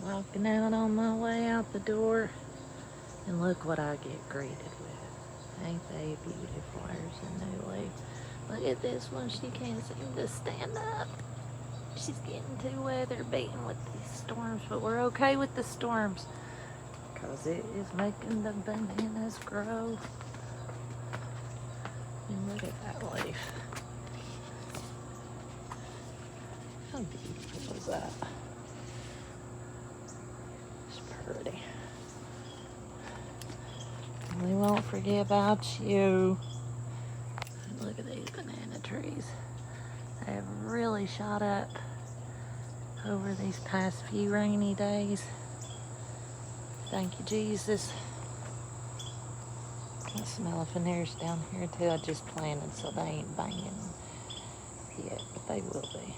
Walking out on my way out the door, and look what I get greeted with. Ain't they beautiful? There's a new leaf. Look at this one, she can't seem to stand up. She's getting too weather beaten with these storms, but we're okay with the storms because it is making the bananas grow. And look at that leaf. How beautiful is that? It's pretty. We won't forget about you. Look at these banana trees. They have really shot up over these past few rainy days. Thank you, Jesus. Got some elephantines down here too. I just planted, so they ain't banging yet, but they will be.